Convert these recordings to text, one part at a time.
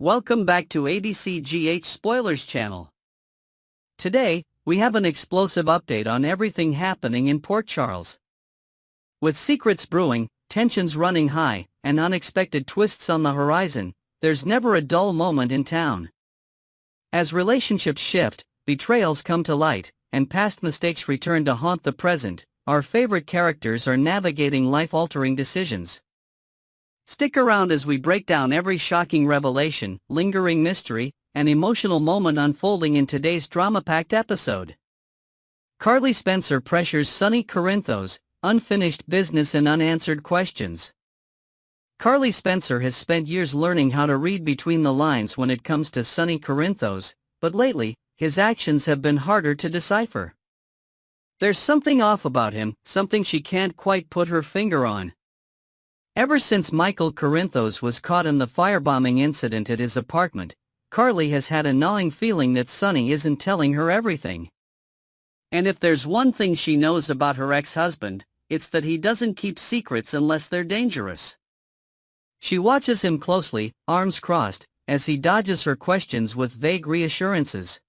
Welcome back to ABCGH Spoilers channel. Today, we have an explosive update on everything happening in Port Charles. With secrets brewing, tensions running high, and unexpected twists on the horizon, there's never a dull moment in town. As relationships shift, betrayals come to light, and past mistakes return to haunt the present, our favorite characters are navigating life-altering decisions. Stick around as we break down every shocking revelation, lingering mystery, and emotional moment unfolding in today's drama-packed episode. Carly Spencer pressures Sonny Corinthos, unfinished business and unanswered questions. Carly Spencer has spent years learning how to read between the lines when it comes to Sonny Corinthos, but lately, his actions have been harder to decipher. There's something off about him, something she can't quite put her finger on. Ever since Michael Corinthos was caught in the firebombing incident at his apartment, Carly has had a gnawing feeling that Sonny isn't telling her everything. And if there's one thing she knows about her ex-husband, it's that he doesn't keep secrets unless they're dangerous. She watches him closely, arms crossed, as he dodges her questions with vague reassurances.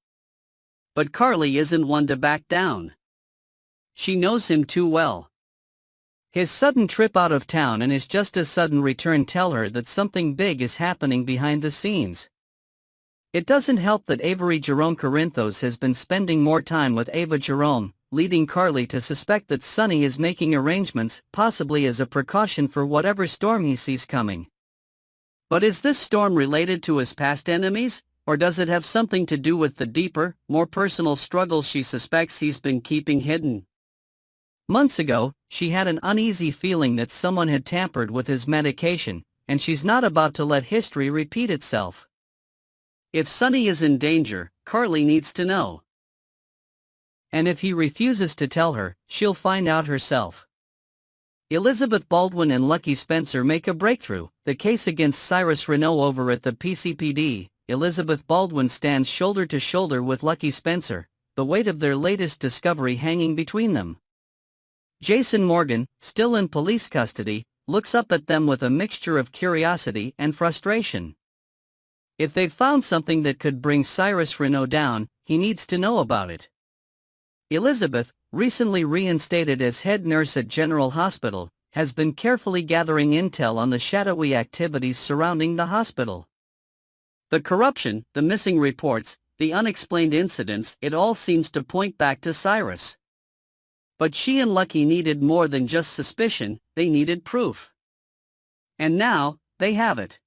But Carly isn't one to back down. She knows him too well. His sudden trip out of town and his just as sudden return tell her that something big is happening behind the scenes. It doesn't help that Avery Jerome Corinthos has been spending more time with Ava Jerome, leading Carly to suspect that Sonny is making arrangements, possibly as a precaution for whatever storm he sees coming. But is this storm related to his past enemies, or does it have something to do with the deeper, more personal struggles she suspects he's been keeping hidden? Months ago, she had an uneasy feeling that someone had tampered with his medication, and she's not about to let history repeat itself. If Sonny is in danger, Carly needs to know. And if he refuses to tell her, she'll find out herself. Elizabeth Baldwin and Lucky Spencer make a breakthrough. The case against Cyrus Renaud over at the PCPD. Elizabeth Baldwin stands shoulder to shoulder with Lucky Spencer, the weight of their latest discovery hanging between them. Jason Morgan, still in police custody, looks up at them with a mixture of curiosity and frustration. If they've found something that could bring Cyrus Renaud down, he needs to know about it. Elizabeth, recently reinstated as head nurse at General Hospital, has been carefully gathering intel on the shadowy activities surrounding the hospital. The corruption, the missing reports, the unexplained incidents, it all seems to point back to Cyrus. But she and Lucky needed more than just suspicion, they needed proof. And now, they have it.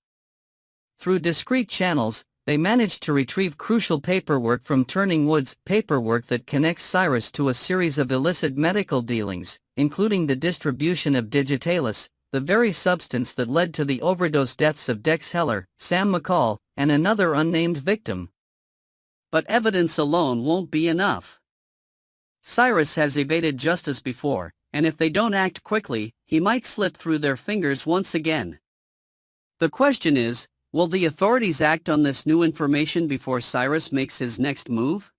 Through discreet channels, they managed to retrieve crucial paperwork from Turning Woods, paperwork that connects Cyrus to a series of illicit medical dealings, including the distribution of Digitalis, the very substance that led to the overdose deaths of Dex Heller, Sam McCall, and another unnamed victim. But evidence alone won't be enough. Cyrus has evaded justice before, and if they don't act quickly, he might slip through their fingers once again. The question is, will the authorities act on this new information before Cyrus makes his next move?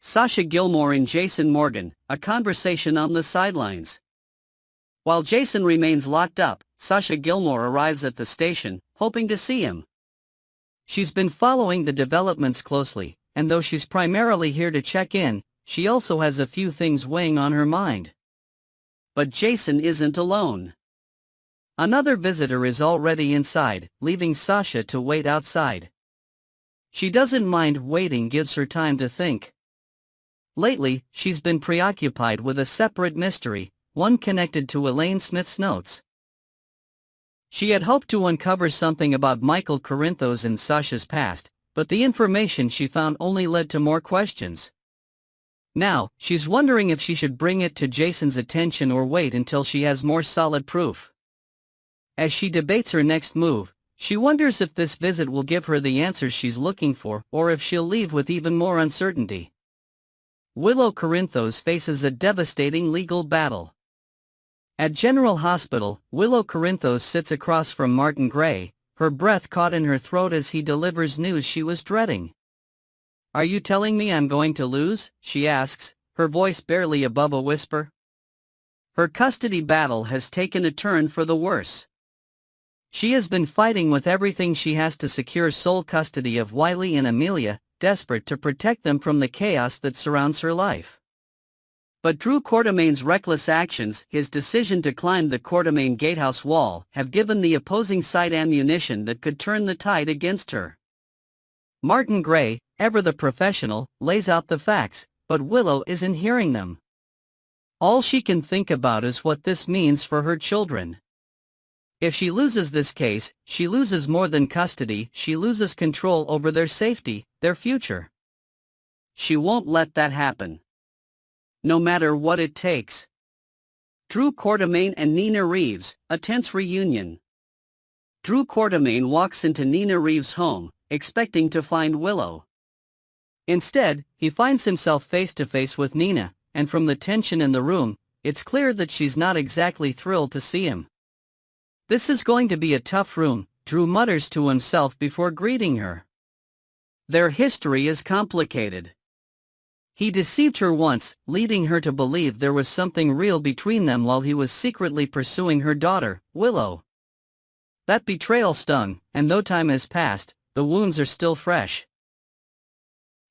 Sasha Gilmore and Jason Morgan, a conversation on the sidelines. While Jason remains locked up, Sasha Gilmore arrives at the station, hoping to see him. She's been following the developments closely, and though she's primarily here to check in, she also has a few things weighing on her mind. But Jason isn't alone. Another visitor is already inside, leaving Sasha to wait outside. She doesn't mind waiting, gives her time to think. Lately, she's been preoccupied with a separate mystery, one connected to Elaine Smith's notes. She had hoped to uncover something about Michael Corinthos and Sasha's past, but the information she found only led to more questions. Now, she's wondering if she should bring it to Jason's attention or wait until she has more solid proof. As she debates her next move, she wonders if this visit will give her the answers she's looking for or if she'll leave with even more uncertainty. Willow Corinthos faces a devastating legal battle. At General Hospital, Willow Corinthos sits across from Martin Gray, her breath caught in her throat as he delivers news she was dreading. "Are you telling me I'm going to lose?" she asks, her voice barely above a whisper. Her custody battle has taken a turn for the worse. She has been fighting with everything she has to secure sole custody of Wiley and Amelia, desperate to protect them from the chaos that surrounds her life. But Drew Quartermain's reckless actions, his decision to climb the Quartermain gatehouse wall, have given the opposing side ammunition that could turn the tide against her. Martin Gray, ever the professional, lays out the facts, but Willow isn't hearing them. All she can think about is what this means for her children. If she loses this case, she loses more than custody, she loses control over their safety, their future. She won't let that happen. No matter what it takes. Drew Quartermain and Nina Reeves, a tense reunion. Drew Quartermain walks into Nina Reeves' home, expecting to find Willow. Instead, he finds himself face to face with Nina, and from the tension in the room, it's clear that she's not exactly thrilled to see him. "This is going to be a tough room," Drew mutters to himself before greeting her. Their history is complicated. He deceived her once, leading her to believe there was something real between them while he was secretly pursuing her daughter, Willow. That betrayal stung, and though time has passed, the wounds are still fresh.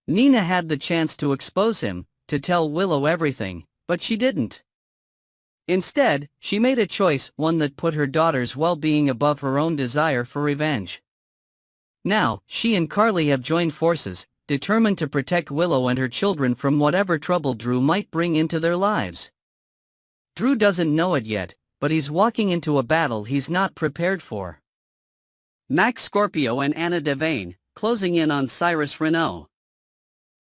Nina had the chance to expose him, to tell Willow everything, but she didn't. Instead, she made a choice, one that put her daughter's well-being above her own desire for revenge. Now, she and Carly have joined forces, determined to protect Willow and her children from whatever trouble Drew might bring into their lives. Drew doesn't know it yet, but he's walking into a battle he's not prepared for. Max Scorpio and Anna Devane, closing in on Cyrus Renault.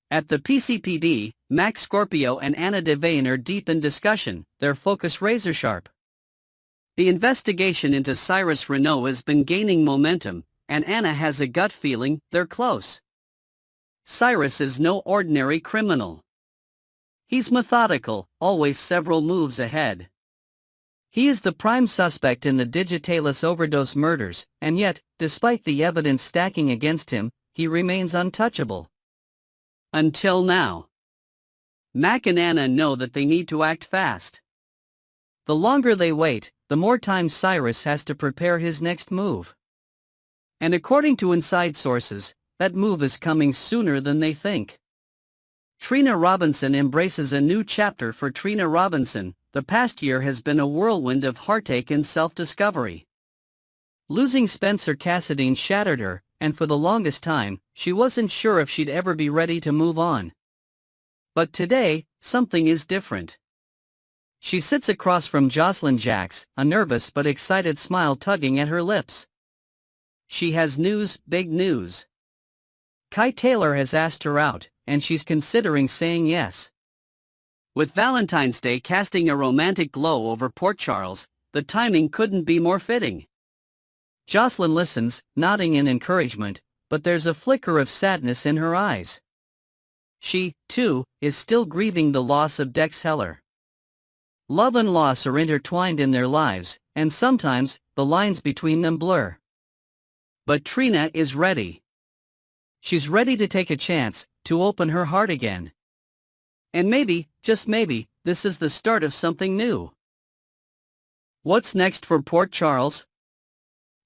At the PCPD, Max Scorpio and Anna Devane are deep in discussion, their focus razor-sharp. The investigation into Cyrus Renault has been gaining momentum, and Anna has a gut feeling they're close. Cyrus is no ordinary criminal. He's methodical, always several moves ahead. He is the prime suspect in the Digitalis overdose murders, and yet, despite the evidence stacking against him, he remains untouchable. Until now. Mac and Anna know that they need to act fast. The longer they wait, the more time Cyrus has to prepare his next move. And according to inside sources, that move is coming sooner than they think. Trina Robinson embraces a new chapter for Trina Robinson. The past year has been a whirlwind of heartache and self-discovery. Losing Spencer Cassadine shattered her, and for the longest time, she wasn't sure if she'd ever be ready to move on. But today, something is different. She sits across from Jocelyn Jacks, a nervous but excited smile tugging at her lips. She has news, big news. Kai Taylor has asked her out, and she's considering saying yes. With Valentine's Day casting a romantic glow over Port Charles, the timing couldn't be more fitting. Jocelyn listens, nodding in encouragement, but there's a flicker of sadness in her eyes. She, too, is still grieving the loss of Dex Heller. Love and loss are intertwined in their lives, and sometimes, the lines between them blur. But Trina is ready. She's ready to take a chance, to open her heart again. And maybe, just maybe, this is the start of something new. What's next for Port Charles?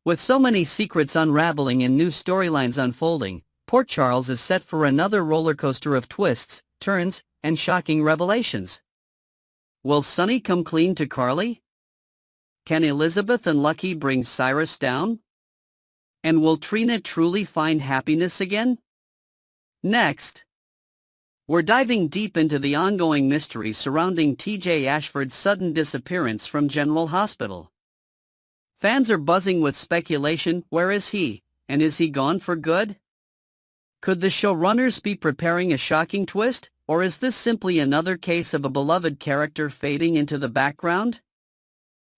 With so many secrets unraveling and new storylines unfolding, Port Charles is set for another rollercoaster of twists, turns, and shocking revelations. Will Sonny come clean to Carly? Can Elizabeth and Lucky bring Cyrus down? And will Trina truly find happiness again? Next, we're diving deep into the ongoing mystery surrounding TJ Ashford's sudden disappearance from General Hospital. Fans are buzzing with speculation. Where is he, and is he gone for good? Could the showrunners be preparing a shocking twist, or is this simply another case of a beloved character fading into the background?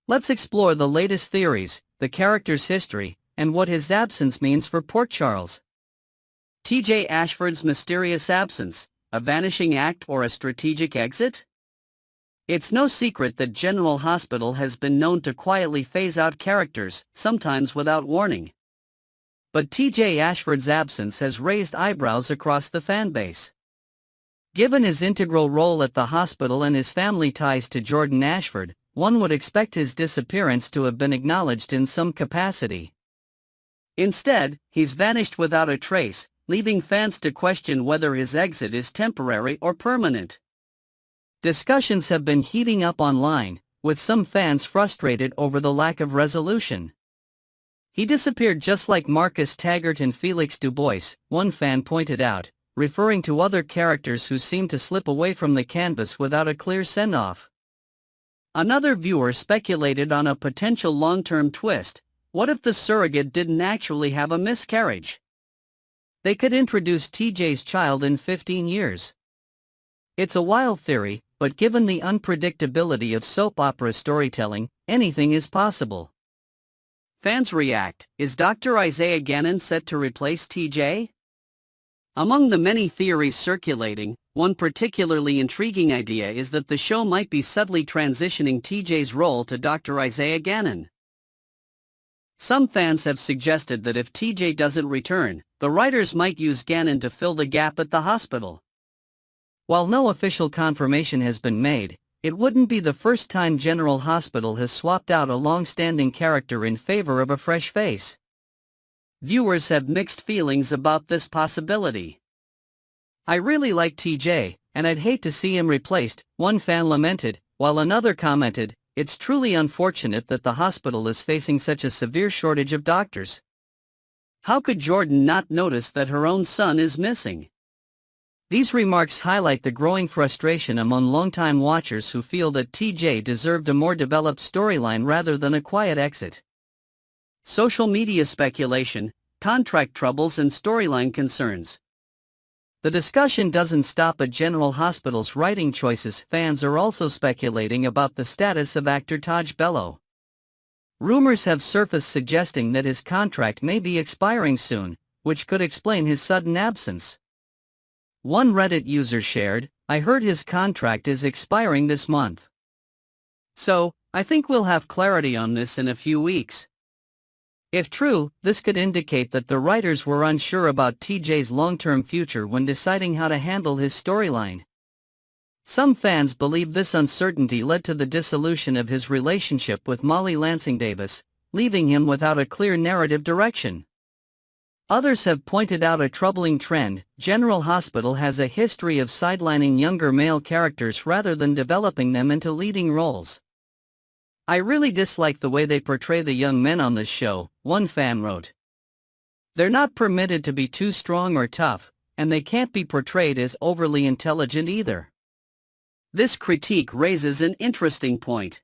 Let's explore the latest theories, the character's history, and what his absence means for Port Charles. TJ Ashford's mysterious absence, a vanishing act or a strategic exit? It's no secret that General Hospital has been known to quietly phase out characters, sometimes without warning. But TJ Ashford's absence has raised eyebrows across the fanbase. Given his integral role at the hospital and his family ties to Jordan Ashford, one would expect his disappearance to have been acknowledged in some capacity. Instead, he's vanished without a trace, leaving fans to question whether his exit is temporary or permanent. Discussions have been heating up online, with some fans frustrated over the lack of resolution. "He disappeared just like Marcus Taggart and Felix Dubois," one fan pointed out, referring to other characters who seemed to slip away from the canvas without a clear send-off. Another viewer speculated on a potential long-term twist. What if the surrogate didn't actually have a miscarriage? They could introduce TJ's child in 15 years. It's a wild theory, but given the unpredictability of soap opera storytelling, anything is possible. Fans react. Is Dr. Isaiah Gannon set to replace TJ? Among the many theories circulating, one particularly intriguing idea is that the show might be subtly transitioning TJ's role to Dr. Isaiah Gannon. Some fans have suggested that if TJ doesn't return, the writers might use Gannon to fill the gap at the hospital. While no official confirmation has been made, it wouldn't be the first time General Hospital has swapped out a long-standing character in favor of a fresh face. Viewers have mixed feelings about this possibility. "I really like TJ, and I'd hate to see him replaced," one fan lamented, while another commented, "It's truly unfortunate that the hospital is facing such a severe shortage of doctors. How could Jordan not notice that her own son is missing?" These remarks highlight the growing frustration among longtime watchers who feel that TJ deserved a more developed storyline rather than a quiet exit. Social media speculation, contract troubles and storyline concerns. The discussion doesn't stop at General Hospital's writing choices. Fans are also speculating about the status of actor Taj Bello. Rumors have surfaced suggesting that his contract may be expiring soon, which could explain his sudden absence. One Reddit user shared, "I heard his contract is expiring this month. So, I think we'll have clarity on this in a few weeks." If true, this could indicate that the writers were unsure about TJ's long-term future when deciding how to handle his storyline. Some fans believe this uncertainty led to the dissolution of his relationship with Molly Lansing Davis, leaving him without a clear narrative direction. Others have pointed out a troubling trend. General Hospital has a history of sidelining younger male characters rather than developing them into leading roles. "I really dislike the way they portray the young men on this show," one fan wrote. "They're not permitted to be too strong or tough, and they can't be portrayed as overly intelligent either." This critique raises an interesting point.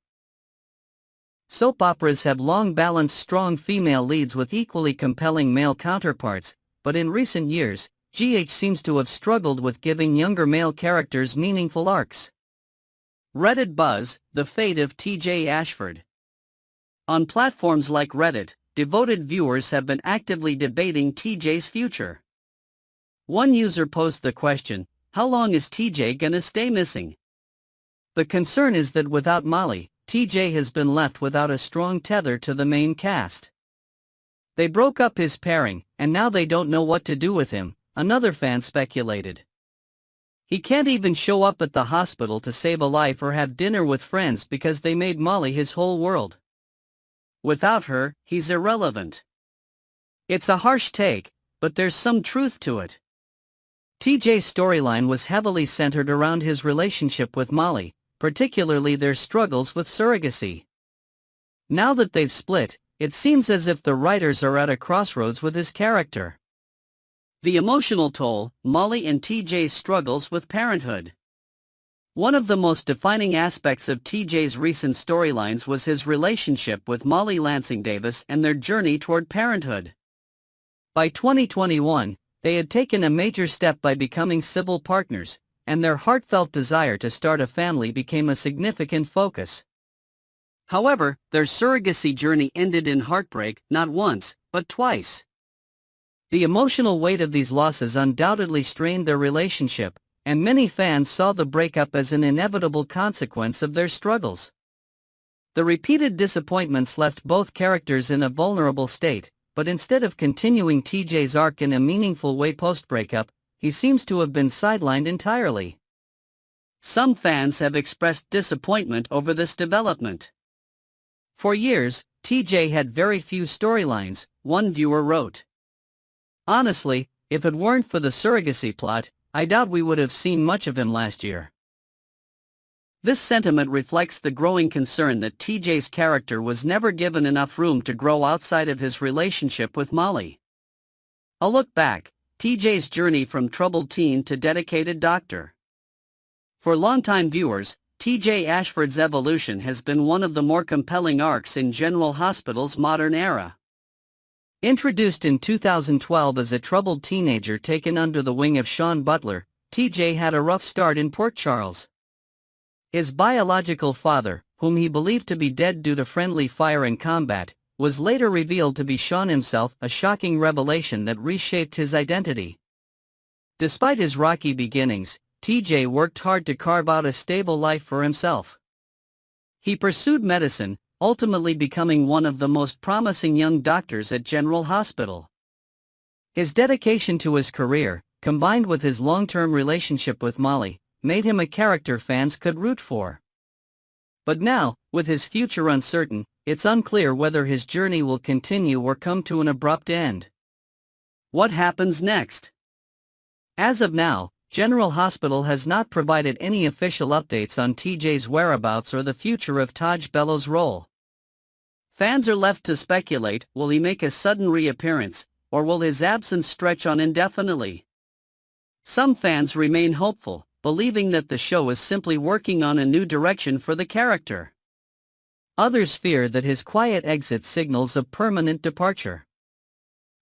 Soap operas have long balanced strong female leads with equally compelling male counterparts, but in recent years, GH seems to have struggled with giving younger male characters meaningful arcs. Reddit buzz, the fate of TJ Ashford. On platforms like Reddit, devoted viewers have been actively debating TJ's future. One user posed the question, "How long is TJ gonna stay missing?" The concern is that without Molly, TJ has been left without a strong tether to the main cast. "They broke up his pairing, and now they don't know what to do with him," another fan speculated. "He can't even show up at the hospital to save a life or have dinner with friends because they made Molly his whole world. Without her, he's irrelevant." It's a harsh take, but there's some truth to it. TJ's storyline was heavily centered around his relationship with Molly, particularly their struggles with surrogacy. Now that they've split, it seems as if the writers are at a crossroads with his character. The emotional toll, Molly and TJ's struggles with parenthood. One of the most defining aspects of TJ's recent storylines was his relationship with Molly Lansing Davis and their journey toward parenthood. By 2021, they had taken a major step by becoming civil partners, and their heartfelt desire to start a family became a significant focus. However, their surrogacy journey ended in heartbreak not once, but twice. The emotional weight of these losses undoubtedly strained their relationship, and many fans saw the breakup as an inevitable consequence of their struggles. The repeated disappointments left both characters in a vulnerable state, but instead of continuing TJ's arc in a meaningful way post-breakup, he seems to have been sidelined entirely. Some fans have expressed disappointment over this development. For years, TJ had very few storylines, one viewer wrote. Honestly, if it weren't for the surrogacy plot, I doubt we would have seen much of him last year. This sentiment reflects the growing concern that TJ's character was never given enough room to grow outside of his relationship with Molly. A look back, TJ's journey from troubled teen to dedicated doctor. For longtime viewers, TJ Ashford's evolution has been one of the more compelling arcs in General Hospital's modern era. Introduced in 2012 as a troubled teenager taken under the wing of Sean Butler, TJ had a rough start in Port Charles. His biological father, whom he believed to be dead due to friendly fire in combat, was later revealed to be Sean himself, a shocking revelation that reshaped his identity. Despite his rocky beginnings, TJ worked hard to carve out a stable life for himself. He pursued medicine, ultimately becoming one of the most promising young doctors at General Hospital. His dedication to his career, combined with his long-term relationship with Molly, made him a character fans could root for. But now, with his future uncertain, it's unclear whether his journey will continue or come to an abrupt end. What happens next? As of now, General Hospital has not provided any official updates on TJ's whereabouts or the future of Taj Bellows' role. Fans are left to speculate, will he make a sudden reappearance, or will his absence stretch on indefinitely? Some fans remain hopeful, believing that the show is simply working on a new direction for the character. Others fear that his quiet exit signals a permanent departure.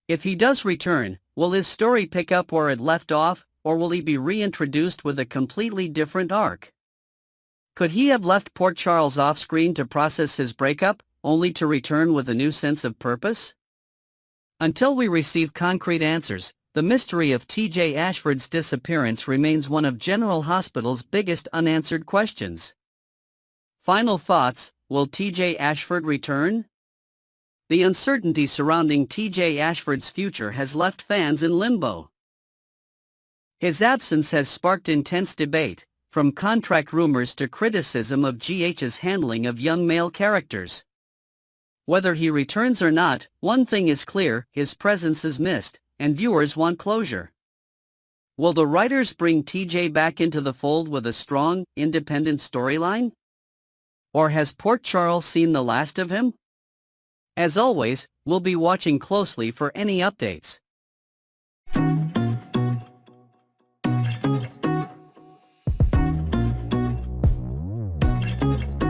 If he does return, will his story pick up where it left off, or will he be reintroduced with a completely different arc? Could he have left Port Charles off-screen to process his breakup, only to return with a new sense of purpose? Until we receive concrete answers, the mystery of TJ Ashford's disappearance remains one of General Hospital's biggest unanswered questions. Final thoughts, will TJ Ashford return? The uncertainty surrounding TJ Ashford's future has left fans in limbo. His absence has sparked intense debate, from contract rumors to criticism of GH's handling of young male characters. Whether he returns or not, one thing is clear, his presence is missed, and viewers want closure. Will the writers bring TJ back into the fold with a strong, independent storyline? Or has Port Charles seen the last of him? As always, we'll be watching closely for any updates.